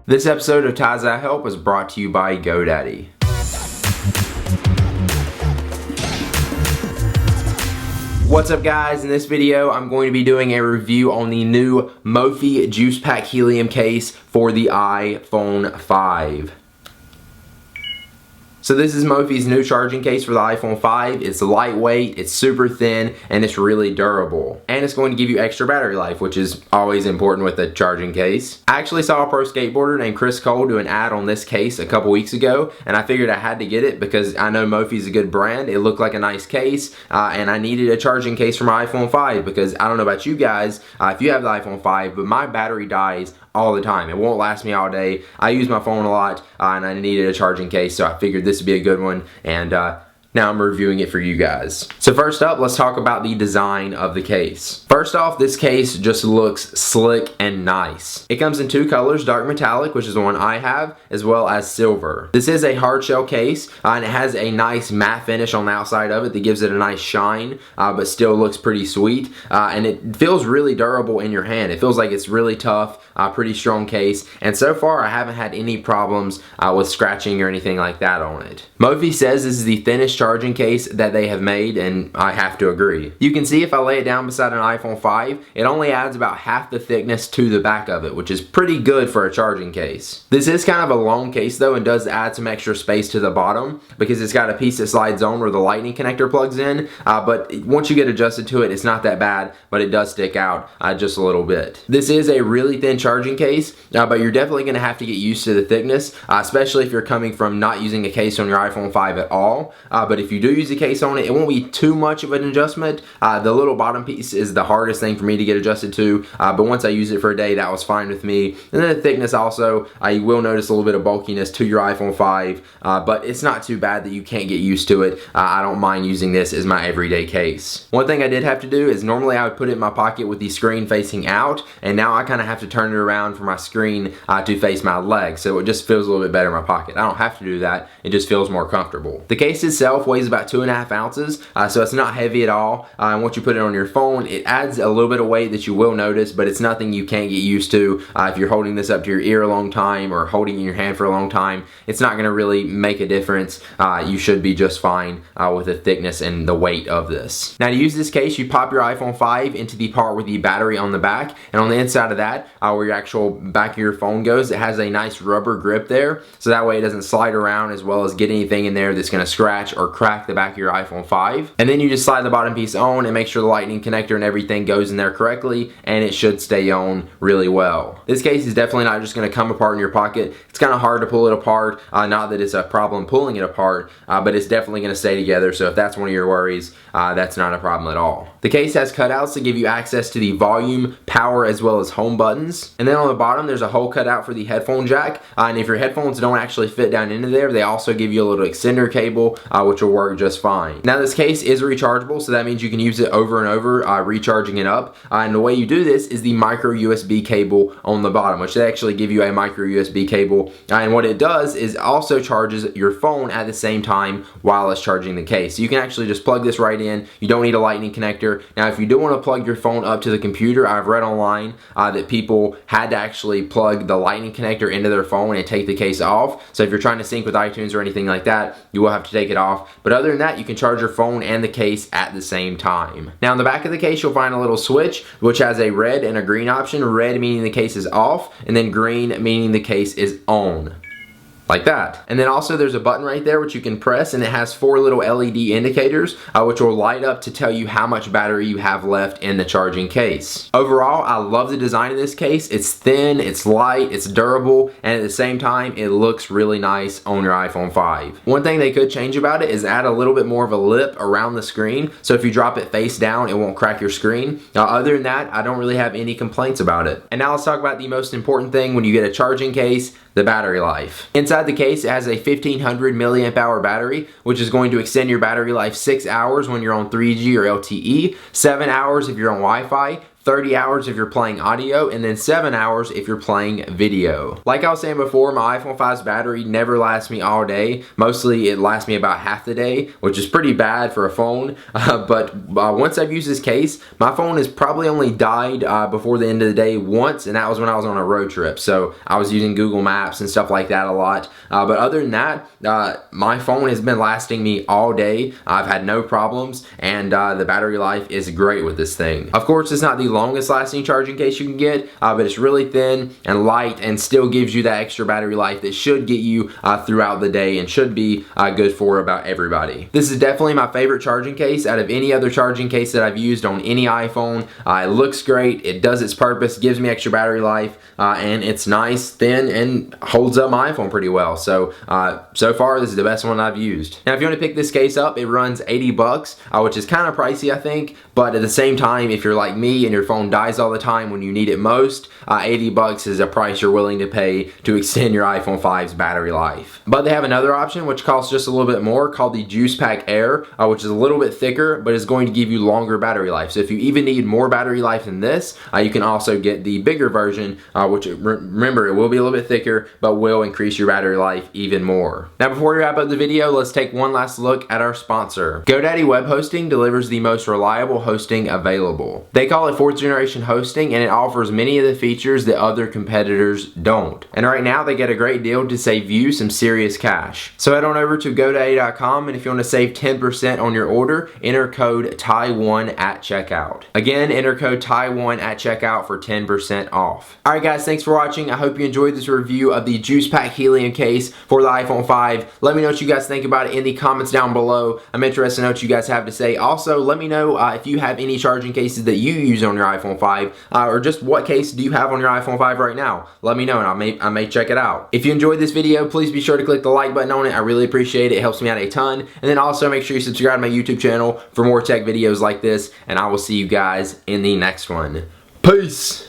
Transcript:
This episode of Ties That Help is brought to you by GoDaddy. What's up guys? In this video I'm going to be doing a review on the new Mophie Juice Pack Helium case for the iPhone 5. So this is Mophie's new charging case for the iPhone 5. It's lightweight, it's super thin, and it's really durable. And it's going to give you extra battery life, which is always important with a charging case. I actually saw a pro skateboarder named Chris Cole do an ad on this case a couple weeks ago, and I figured I had to get it because I know Mophie's a good brand. It looked like a nice case, and I needed a charging case for my iPhone 5 because I don't know about you guys, if you have the iPhone 5, but my battery dies all the time. It won't last me all day. I use my phone a lot, and I needed a charging case, so I figured this would be a good one, and now I'm reviewing it for you guys. So first up, let's talk about the design of the case. First off, this case just looks slick and nice. It comes in two colors, dark metallic, which is the one I have, as well as silver. This is a hard shell case, and it has a nice matte finish on the outside of it that gives it a nice shine, but still looks pretty sweet. And it feels really durable in your hand. It feels like it's really tough, pretty strong case, and so far I haven't had any problems with scratching or anything like that on it. Mophie says this is the thinnest charging case that they have made, and I have to agree. You can see if I lay it down beside an iPhone 5, it only adds about half the thickness to the back of it, which is pretty good for a charging case. This is kind of a long case though, and does add some extra space to the bottom because it's got a piece that slides on where the lightning connector plugs in, but once you get adjusted to it, it's not that bad, but it does stick out just a little bit. This is a really thin charging case, but you're definitely going to have to get used to the thickness, especially if you're coming from not using a case on your iPhone 5 at all. But if you do use a case on it, it won't be too much of an adjustment. The little bottom piece is the hardest thing for me to get adjusted to, but once I use it for a day, that was fine with me. And then the thickness also, you will notice a little bit of bulkiness to your iPhone 5, but it's not too bad that you can't get used to it. I don't mind using this as my everyday case. One thing I did have to do is normally I would put it in my pocket with the screen facing out, and now I kind of have to turn it around for my screen to face my leg, so it just feels a little bit better in my pocket. I don't have to do that, it just feels more comfortable. The case itself weighs about 2.5 ounces, so it's not heavy at all, and once you put it on your phone, it adds a little bit of weight that you will notice, but it's nothing you can't get used to. If you're holding this up to your ear a long time or holding it in your hand for a long time, it's not going to really make a difference. You should be just fine with the thickness and the weight of this. Now to use this case, you pop your iPhone 5 into the part with the battery on the back, and on the inside of that, where your actual back of your phone goes, it has a nice rubber grip there, so that way it doesn't slide around, as well as get anything in there that's going to scratch or crack the back of your iPhone 5. And then you just slide the bottom piece on and make sure the lightning connector and everything goes in there correctly, and it should stay on really well. This case is definitely not just going to come apart in your pocket. It's kind of hard to pull it apart, not that it's a problem pulling it apart, but it's definitely going to stay together, so if that's one of your worries, that's not a problem at all. The case has cutouts to give you access to the volume, power, as well as home buttons. And then on the bottom there's a hole cut out for the headphone jack, and if your headphones don't actually fit down into there, they also give you a little extender cable, which will work just fine. Now this case is rechargeable, so that means you can use it over and over, recharging it up, and the way you do this is the micro USB cable on the bottom, which they actually give you a micro USB cable, and what it does is also charges your phone at the same time while it's charging the case. So you can actually just plug this right in. You don't need a lightning connector. Now if you do want to plug your phone up to the computer, I've read online that people had to actually plug the lightning connector into their phone and take the case off. So if you're trying to sync with iTunes or anything like that, you will have to take it off. But other than that, you can charge your phone and the case at the same time. Now in the back of the case, you'll find a little switch which has a red and a green option. Red meaning the case is off, and then green meaning the case is on. Like that. And then also there's a button right there which you can press, and it has 4 little LED indicators which will light up to tell you how much battery you have left in the charging case. Overall, I love the design of this case. It's thin, it's light, it's durable, and at the same time it looks really nice on your iPhone 5. One thing they could change about it is add a little bit more of a lip around the screen, so if you drop it face down it won't crack your screen. Other than that, I don't really have any complaints about it. And now let's talk about the most important thing when you get a charging case, the battery life. Inside the case, it has a 1500 milliamp hour battery, which is going to extend your battery life 6 hours when you're on 3G or LTE, 7 hours if you're on Wi-Fi, 30 hours if you're playing audio, and then 7 hours if you're playing video. Like I was saying before, my iPhone 5's battery never lasts me all day. Mostly it lasts me about half the day, which is pretty bad for a phone. But once I've used this case, my phone has probably only died before the end of the day once, and that was when I was on a road trip. So I was using Google Maps and stuff like that a lot. But other than that, my phone has been lasting me all day. I've had no problems, and the battery life is great with this thing. Of course, it's not the longest lasting charging case you can get, but it's really thin and light and still gives you that extra battery life that should get you throughout the day and should be good for about everybody. This is definitely my favorite charging case out of any other charging case that I've used on any iPhone. It looks great, it does its purpose, gives me extra battery life, and it's nice, thin, and holds up my iPhone pretty well. So far this is the best one I've used. Now if you want to pick this case up, it runs 80 bucks, which is kind of pricey I think, but at the same time, if you're like me and your phone dies all the time when you need it most, 80 bucks is a price you're willing to pay to extend your iPhone 5's battery life. But they have another option which costs just a little bit more, called the Juice Pack Air, which is a little bit thicker but is going to give you longer battery life. So if you even need more battery life than this, you can also get the bigger version, which remember, it will be a little bit thicker but will increase your battery life even more. Now before we wrap up the video, let's take one last look at our sponsor. GoDaddy Web Hosting delivers the most reliable hosting available. They call it 4th generation hosting, and it offers many of the features that other competitors don't. And right now they get a great deal to save you some serious cash. So head on over to GoDaddy.com, and if you want to save 10% on your order, enter code TAI1 at checkout. Again, enter code TAI1 at checkout for 10% off. Alright guys, thanks for watching. I hope you enjoyed this review of the Juice Pack Helium case for the iPhone 5. Let me know what you guys think about it in the comments down below. I'm interested to know what you guys have to say. Also, let me know if you have any charging cases that you use on your iPhone 5, or just what case do you have on your iPhone 5 right now. Let me know and I may check it out. If you enjoyed this video, please be sure to click the like button on it. I really appreciate it. It helps me out a ton. And then also make sure you subscribe to my YouTube channel for more tech videos like this, and I will see you guys in the next one. Peace!